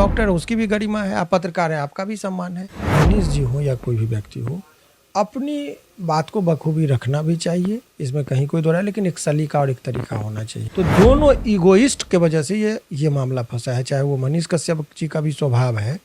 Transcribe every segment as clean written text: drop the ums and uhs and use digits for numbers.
Doctor है उसकी भी गरिमा है, आप पत्रकार हैं आपका भी सम्मान है। मनीष जी हो या कोई भी व्यक्ति हो, अपनी बात को बखूबी रखना भी चाहिए, इसमें कहीं कोई दो राय, लेकिन एक सलीका और एक तरीका होना चाहिए। तो दोनों ईगोइस्ट के वजह से ये मामला फंसा है। चाहे वो मनीष कश्यप जी का भी स्वभाव है,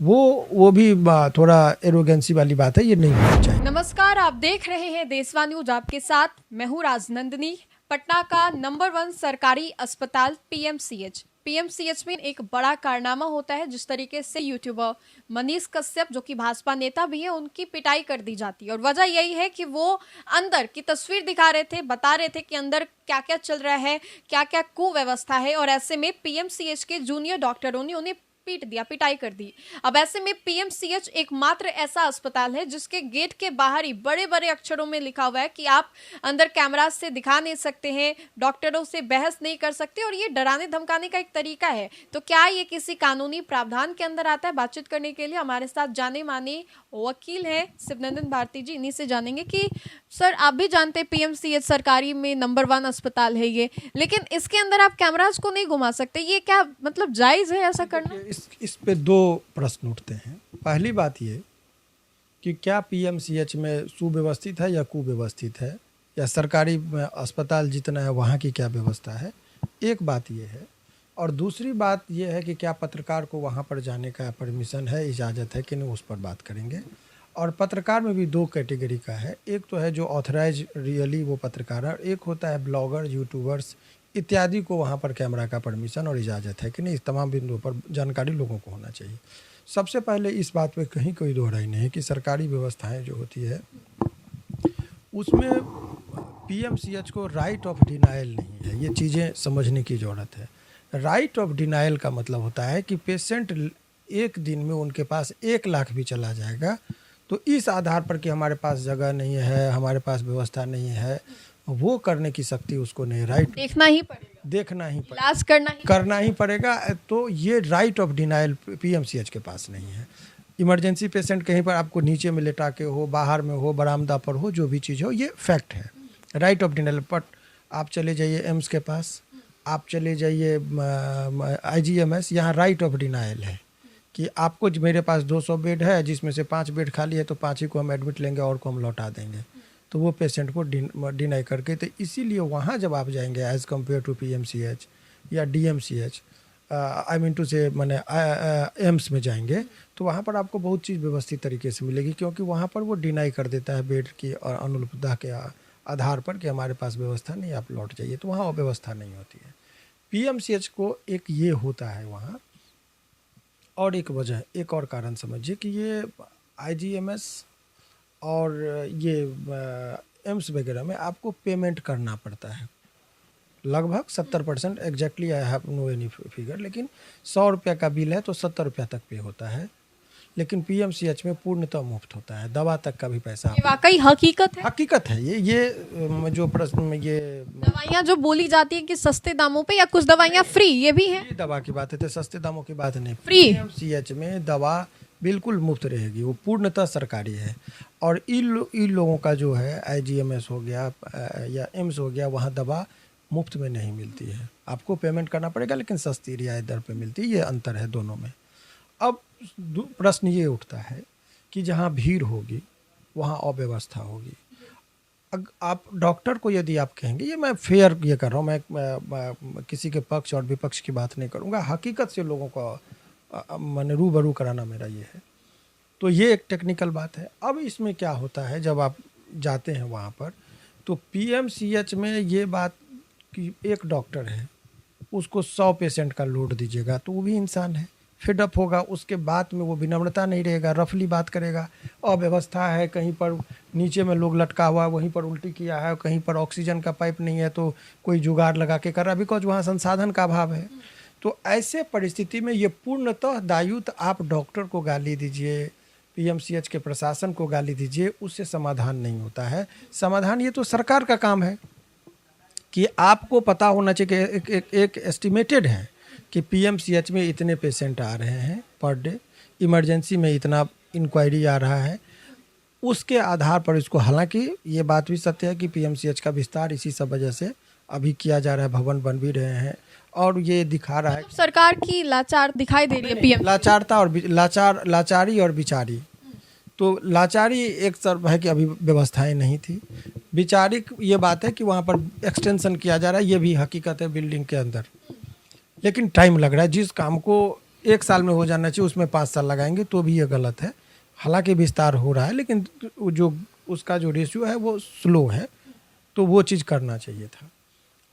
वो भी थोड़ा एरोगेंसी वाली बात है, ये नहीं होना चाहिए। नमस्कार, आप देख रहे हैं देशवा न्यूज, आपके साथ मैं हूं राजनंदिनी। पटना का नंबर 1 सरकारी अस्पताल पीएमसीएच में एक बड़ा कारनामा होता है। जिस तरीके से यूट्यूबर मनीष कश्यप, जो कि भाजपा नेता भी है, उनकी पिटाई कर दी जाती है। और वजह यही है कि वो अंदर की तस्वीर दिखा रहे थे, बता रहे थे कि अंदर क्या क्या चल रहा है, क्या क्या कुव्यवस्था है। और ऐसे में पीएमसीएच के जूनियर डॉक्टरों ने उन्हें पिटाई कर दी। अब ऐसे में पीएमसीएच एकमात्र ऐसा अस्पताल है जिसके गेट के बाहर ही बड़े बड़े अक्षरों में लिखा हुआ है कि आप अंदर कैमरा से दिखा नहीं सकते हैं, डॉक्टरों से बहस नहीं कर सकते। और ये डराने धमकाने का एक तरीका है। तो क्या ये किसी कानूनी प्रावधान के अंदर आता है? बातचीत करने के लिए हमारे साथ जाने माने वकील हैं शिवनंदन भारती जी। इन्हीं से जानेंगे कि सर, आप भी जानते हैं पीएमसीएच सरकारी में नंबर 1 अस्पताल है ये, लेकिन इसके अंदर आप कैमरास को नहीं घुमा सकते। ये क्या मतलब जायज है ऐसा करना? इस पे दो प्रश्न उठते हैं। पहली बात ये कि क्या पीएमसीएच में सुव्यवस्थित है या कुव्यवस्थित है, या सरकारी अस्पताल जितना है वहाँ की क्या व्यवस्था है, एक बात ये है। और दूसरी बात ये है कि क्या पत्रकार को वहाँ पर जाने का परमिशन है, इजाज़त है कि नहीं, उस पर बात करेंगे। और पत्रकार में भी दो कैटेगरी का है। एक तो है जो ऑथराइज रियली वो पत्रकार है, और एक होता है ब्लॉगर, यूट्यूबर्स इत्यादि को वहाँ पर कैमरा का परमिशन और इजाज़त है कि नहीं। इस तमाम बिंदुओं पर जानकारी लोगों को होना चाहिए। सबसे पहले इस बात पे कहीं कोई दो राय नहीं है कि सरकारी व्यवस्थाएं जो होती है उसमें पीएमसीएच को राइट ऑफ डिनायल नहीं है। ये चीज़ें समझने की ज़रूरत है। राइट ऑफ डिनायल का मतलब होता है कि पेशेंट एक दिन में उनके पास 1 लाख भी चला जाएगा तो इस आधार पर कि हमारे पास जगह नहीं है, हमारे पास व्यवस्था नहीं है, वो करने की शक्ति उसको नहीं। राइट देखना ही पड़ेगा, इलाज करना ही पड़ेगा। तो ये राइट ऑफ डिनायल पीएमसीएच के पास नहीं है। इमरजेंसी पेशेंट कहीं पर आपको नीचे में लेटा के हो, बाहर में हो, बरामदा पर हो, जो भी चीज़ हो, ये फैक्ट है। राइट ऑफ डिनायल पर आप चले जाइए एम्स के पास, आप चले जाइए आईजीएमएस, यहाँ राइट ऑफ डिनायल है कि आपको मेरे पास 200 बेड है, जिसमें से 5 बेड खाली है, तो 5 ही को हम एडमिट लेंगे और को हम लौटा देंगे। तो वो पेशेंट को डिनाई करके, तो इसीलिए वहाँ जब आप जाएंगे एज़ कम्पेयर टू पीएमसीएच या डीएमसीएच, आई मीन टू से मैंने एम्स में जाएंगे, तो वहाँ पर आपको बहुत चीज़ व्यवस्थित तरीके से मिलेगी, क्योंकि वहाँ पर वो डिनाई कर देता है बेड की और अनुपलब्धता के आधार पर कि हमारे पास व्यवस्था नहीं, आप लौट जाइए। तो वहाँ व्यवस्था नहीं होती है। पीएमसीएच को एक ये होता है वहाँ, और एक वजह, एक और कारण समझिए कि ये आईजीएमएस और ये एम्स वगैरह में आपको पेमेंट करना पड़ता है। लगभग 70%, exactly I have no any figure, लेकिन 100 रुपये का बिल है तो 70 रुपया तक पे होता है। लेकिन पीएमसीएच में पूर्णतः मुफ्त होता है, दवा तक का भी पैसा। ये वाकई हकीकत है। ये जो प्रश्न, ये दवाइयाँ जो बोली जाती है कि सस्ते दामों पे, या कुछ दवाइयाँ फ्री, ये भी है। दवा की बात है तो सस्ते दामों की बात नहीं। फ्री पीएमसीएच में दवा बिल्कुल मुफ्त रहेगी, वो पूर्णतः सरकारी है। और इन लोगों का जो है आईजीएमएस हो गया या एम्स हो गया, वहाँ दवा मुफ्त में नहीं मिलती है, आपको पेमेंट करना पड़ेगा, लेकिन सस्ती रियायत दर पे मिलती है। ये अंतर है दोनों में। अब प्रश्न ये उठता है कि जहाँ भीड़ होगी वहाँ अव्यवस्था होगी। आप डॉक्टर को यदि आप कहेंगे, ये मैं फेयर ये कर रहा हूँ, मैं किसी के पक्ष और विपक्ष की बात नहीं करूँगा, हकीकत से लोगों को मैंने रूबरू कराना मेरा ये है। तो ये एक टेक्निकल बात है। अब इसमें क्या होता है, जब आप जाते हैं वहाँ पर, तो पीएमसीएच में ये बात कि एक डॉक्टर है, उसको 100 पेशेंट का लोड दीजिएगा तो वो भी इंसान है, फिडअप होगा। उसके बाद में वो विनम्रता नहीं रहेगा, रफली बात करेगा। अव्यवस्था है, कहीं पर नीचे में लोग लटका हुआ है, वहीं पर उल्टी किया है, कहीं पर ऑक्सीजन का पाइप नहीं है तो कोई जुगाड़ लगा के कर रहा है, बिकॉज वहाँ संसाधन का अभाव है। तो ऐसे परिस्थिति में ये पूर्णतः दायूत, आप डॉक्टर को गाली दीजिए, पीएमसीएच के प्रशासन को गाली दीजिए, उससे समाधान नहीं होता है। समाधान ये तो सरकार का काम है कि आपको पता होना चाहिए कि एक एस्टिमेटेड है कि पीएमसीएच में इतने पेशेंट आ रहे हैं पर डे, इमरजेंसी में इतना इंक्वायरी आ रहा है, उसके आधार पर इसको, हालांकि ये बात भी सत्य है कि पीएमसीएच का विस्तार इसी सब वजह से अभी किया जा रहा है, भवन बन भी रहे हैं, और ये दिखा रहा है सरकार की लाचार दिखाई दे रही है पीएम। लाचारता और लाचारी और बिचारी। तो लाचारी एक तरफ है कि अभी व्यवस्थाएं नहीं थी, बिचारी ये बात है कि वहाँ पर एक्सटेंशन किया जा रहा है, ये भी हकीकत है बिल्डिंग के अंदर, लेकिन टाइम लग रहा है। जिस काम को 1 साल में हो जाना चाहिए उसमें 5 साल लगाएंगे तो भी ये गलत है। हालांकि विस्तार हो रहा है लेकिन जो उसका जो रेशियो है वो स्लो है, तो वो चीज़ करना चाहिए था।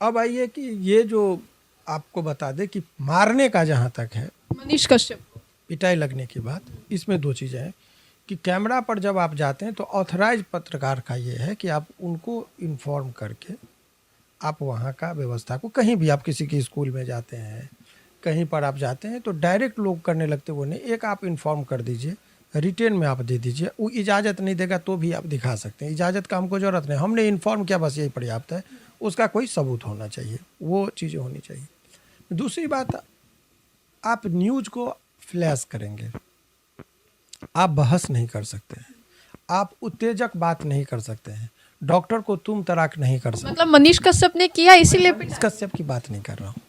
अब आइए कि ये जो आपको बता दें कि मारने का जहाँ तक है, मनीष कश्यप को। पिटाई लगने की बात, इसमें 2 चीज़ें हैं कि कैमरा पर जब आप जाते हैं तो ऑथराइज पत्रकार का ये है कि आप उनको इन्फॉर्म करके आप वहाँ का व्यवस्था को, कहीं भी आप किसी के स्कूल में जाते हैं, कहीं पर आप जाते हैं तो डायरेक्ट लोग करने लगते वो नहीं, एक आप इन्फॉर्म कर दीजिए, रिटेन में आप दे दीजिए। वो इजाज़त नहीं देगा तो भी आप दिखा सकते हैं, इजाज़त का हमको ज़रूरत नहीं, हमने इन्फॉर्म किया बस यही पर्याप्त है, उसका कोई सबूत होना चाहिए, वो चीज़ें होनी चाहिए। दूसरी बात, आप न्यूज़ को फ्लैश करेंगे, आप बहस नहीं कर सकते हैं, आप उत्तेजक बात नहीं कर सकते हैं, डॉक्टर को तुम तराक नहीं कर सकते। मतलब मनीष कश्यप ने किया इसीलिए मनीष कश्यप की बात नहीं कर रहा हूँ,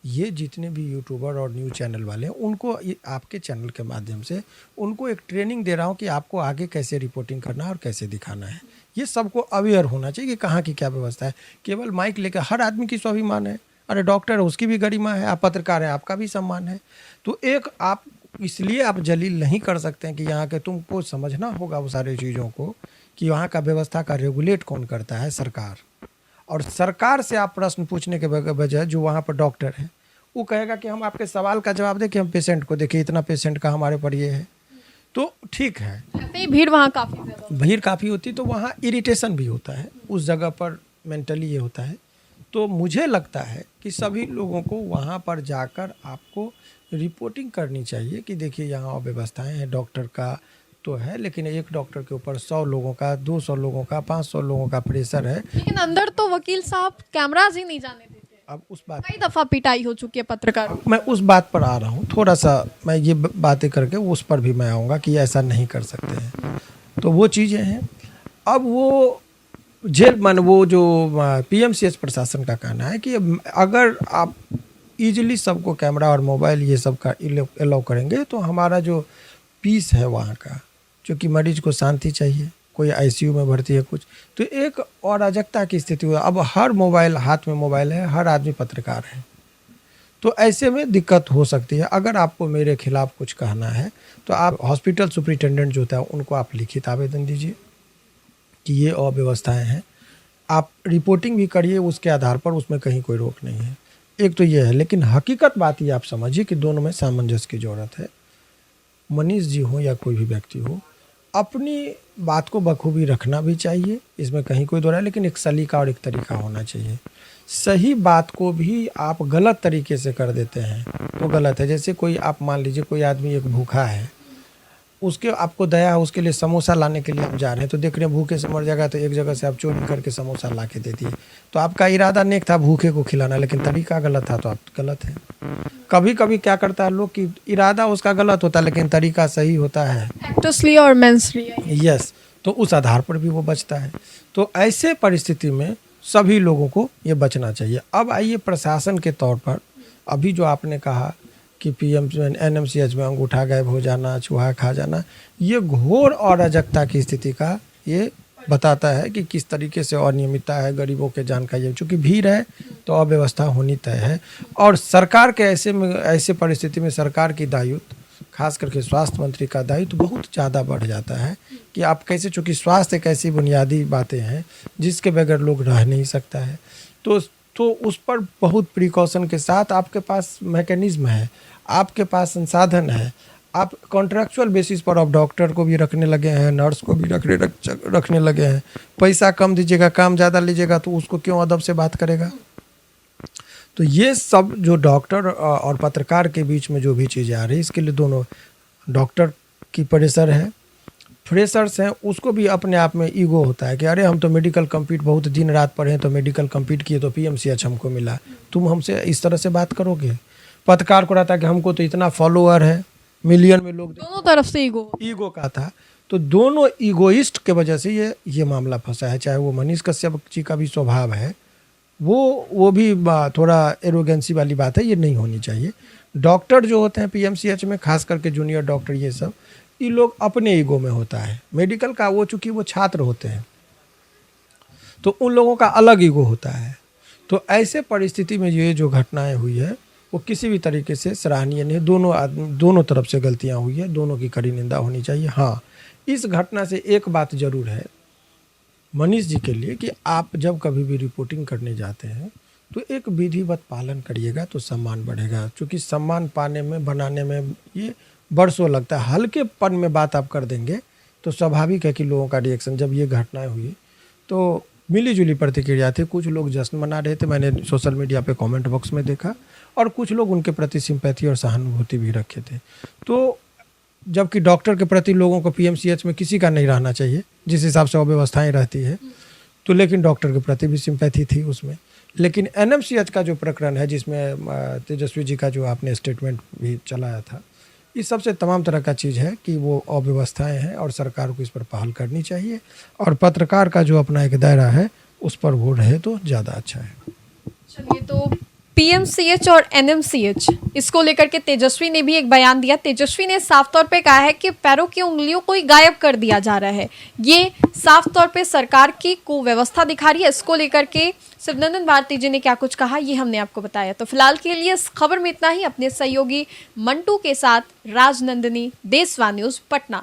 ये जितने भी यूट्यूबर और न्यूज़ चैनल वाले हैं उनको आपके चैनल के माध्यम से उनको एक ट्रेनिंग दे रहा हूँ कि आपको आगे कैसे रिपोर्टिंग करना है और कैसे दिखाना है। ये सबको अवेयर होना चाहिए कि कहाँ की क्या व्यवस्था है। केवल माइक लेकर, हर आदमी की स्वाभिमान है, अरे डॉक्टर है उसकी भी गरिमा है, आप पत्रकार हैं आपका भी सम्मान है। तो एक आप इसलिए आप जलील नहीं कर सकते हैं कि यहाँ के, तुमको समझना होगा वो सारी चीज़ों को कि वहाँ का व्यवस्था का रेगुलेट कौन करता है, सरकार। और सरकार से आप प्रश्न पूछने के बजाय जो वहाँ पर डॉक्टर है वो कहेगा कि हम आपके सवाल का जवाब दें कि हम पेशेंट को देखिए, इतना पेशेंट का हमारे पर ये है, तो ठीक है। ऐसे ही भीड़ वहाँ काफी ज्यादा, भीड़ काफ़ी होती तो वहाँ इरिटेशन भी होता है, उस जगह पर मेंटली ये होता है। तो मुझे लगता है कि सभी लोगों को वहाँ पर जाकर आपको रिपोर्टिंग करनी चाहिए कि देखिए यहाँ व्यवस्थाएं हैं, डॉक्टर का तो है लेकिन एक डॉक्टर के ऊपर 100 लोगों का, 200 लोगों का, 500 लोगों का प्रेशर है। लेकिन अंदर तो वकील साहब कैमराज ही नहीं जाने देते। अब उस बात, कई दफा पिटाई हो चुकी है पत्रकारों की। मैं उस बात पर आ रहा हूँ, थोड़ा सा मैं ये बातें करके उस पर भी मैं आऊँगा कि ऐसा नहीं कर सकते हैं, तो वो चीज़ें हैं। अब वो जेल मन, वो जो पीएमसीएच प्रशासन का कहना है कि अगर आप इजीली सबको कैमरा और मोबाइल ये सब का अलाउ करेंगे तो हमारा जो पीस है वहाँ का, क्योंकि मरीज को शांति चाहिए, कोई आईसीयू में भर्ती है कुछ, तो एक अराजकता की स्थिति हुई। अब हर मोबाइल, हाथ में मोबाइल है, हर आदमी पत्रकार है, तो ऐसे में दिक्कत हो सकती है। अगर आपको मेरे खिलाफ कुछ कहना है तो आप हॉस्पिटल सुपरिटेंडेंट जो होता है उनको आप लिखित आवेदन दीजिए कि ये अव्यवस्थाएं हैं, आप रिपोर्टिंग भी करिए उसके आधार पर, उसमें कहीं कोई रोक नहीं है। एक तो ये है, लेकिन हकीकत बात ये आप समझिए कि दोनों में सामंजस्य की ज़रूरत है। मनीष जी हो या कोई भी व्यक्ति हो, अपनी बात को बखूबी रखना भी चाहिए, इसमें कहीं कोई दो राय, लेकिन एक सलीका और एक तरीका होना चाहिए। सही बात को भी आप गलत तरीके से कर देते हैं तो गलत है। जैसे कोई, आप मान लीजिए कोई आदमी एक भूखा है, उसके आपको दया है, उसके लिए समोसा लाने के लिए आप जा रहे हैं, तो देख रहे हैं भूखे से मर जाएगा, तो एक जगह से आप चोरी करके समोसा ला के दे दिए, तो आपका इरादा नेक था भूखे को खिलाना, लेकिन तरीका गलत था तो आप गलत है। कभी कभी क्या करता है लोग कि इरादा उसका गलत होता है लेकिन तरीका सही होता है, एक्टर्स लिया और मेंस लिया। यस, तो उस आधार पर भी वो बचता है। तो ऐसे परिस्थिति में सभी लोगों को ये बचना चाहिए। अब आइए प्रशासन के तौर पर, अभी जो आपने कहा कि एनएमसीएच में अंगूठा गायब हो जाना, चूहा खा जाना, ये घोर अराजकता की स्थिति का ये बताता है कि किस तरीके से अनियमितता है, गरीबों के जान का ये, चूँकि भीड़ है तो अव्यवस्था होनी तय है। और सरकार के ऐसे परिस्थिति में सरकार की दायित्व, खास करके स्वास्थ्य मंत्री का दायित्व बहुत ज़्यादा बढ़ जाता है कि आप कैसे, चूँकि स्वास्थ्य एक ऐसी बुनियादी बातें हैं जिसके बगैर लोग रह नहीं सकता है, तो उस पर बहुत प्रिकॉशन के साथ आपके पास मैकेनिज्म है, आपके पास संसाधन है। आप कॉन्ट्रैक्चुअल बेसिस पर आप डॉक्टर को भी रखने लगे हैं, नर्स को भी रखने लगे हैं। पैसा कम दीजिएगा, काम ज़्यादा लीजिएगा, तो उसको क्यों अदब से बात करेगा। तो ये सब जो डॉक्टर और पत्रकार के बीच में जो भी चीज़ें आ रही है, इसके लिए दोनों डॉक्टर की प्रेशर है, फ्रेशर्स हैं, उसको भी अपने आप में ईगो होता है कि अरे हम तो मेडिकल कम्पीट बहुत दिन रात पढ़े, तो मेडिकल कम्पीट किए तो पीएमसीएच हमको मिला, तुम हमसे इस तरह से बात करोगे। पत्रकार को रहता है कि हमको तो इतना फॉलोअर है, मिलियन में लोग, दोनों तरफ से ईगो का था। तो दोनों ईगोइस्ट के वजह से ये मामला फंसा है। चाहे वो मनीष कश्यप जी का भी स्वभाव है, वो भी थोड़ा एरोगेंसी वाली बात है, ये नहीं होनी चाहिए। डॉक्टर जो होते हैं पीएमसीएच में, खास करके जूनियर डॉक्टर, ये सब ये लोग अपने ईगो में होता है। मेडिकल का वो चूंकि वो छात्र होते हैं तो उन लोगों का अलग ईगो होता है। तो ऐसे परिस्थिति में ये जो घटनाएं हुई है वो किसी भी तरीके से सराहनीय नहीं। दोनों तरफ से गलतियां हुई है, दोनों की कड़ी निंदा होनी चाहिए। हाँ, इस घटना से एक बात जरूर है मनीष जी के लिए कि आप जब कभी भी रिपोर्टिंग करने जाते हैं तो एक विधिवत पालन करिएगा तो सम्मान बढ़ेगा। क्योंकि सम्मान पाने में, बनाने में ये बरसों लगता है। हल्के पन में बात आप कर देंगे तो स्वाभाविक है कि लोगों का रिएक्शन, जब ये घटनाएं हुई तो मिली जुली प्रतिक्रिया थी। कुछ लोग जश्न मना रहे थे, मैंने सोशल मीडिया पे कमेंट बॉक्स में देखा, और कुछ लोग उनके प्रति सिंपैथी और सहानुभूति भी रखे थे। तो जबकि डॉक्टर के प्रति लोगों को पीएमसीएच में किसी का नहीं रहना चाहिए, जिस हिसाब से अव्यवस्थाएं रहती है, तो लेकिन डॉक्टर के प्रति भी सिंपैथी थी उसमें। लेकिन एनएमसीएच का जो प्रकरण है, जिसमें तेजस्वी जी का जो आपने स्टेटमेंट भी चलाया था, इस सबसे तमाम तरह का चीज़ है कि वो अव्यवस्थाएं हैं और सरकार को इस पर पहल करनी चाहिए, और पत्रकार का जो अपना एक दायरा है उस पर वो रहे तो ज़्यादा अच्छा है। चलिए, तो पीएमसीएच और एनएमसीएच, इसको लेकर के तेजस्वी ने भी एक बयान दिया। तेजस्वी ने साफ तौर पे कहा है कि पैरों की उंगलियों को ही गायब कर दिया जा रहा है। ये साफ तौर पे सरकार की कुव्यवस्था दिखा रही है। इसको लेकर के शिवनंदन भारती जी ने क्या कुछ कहा, ये हमने आपको बताया। तो फिलहाल के लिए इस खबर में इतना ही। अपने सहयोगी मंटू के साथ राजनंदिनी, देशवा न्यूज, पटना।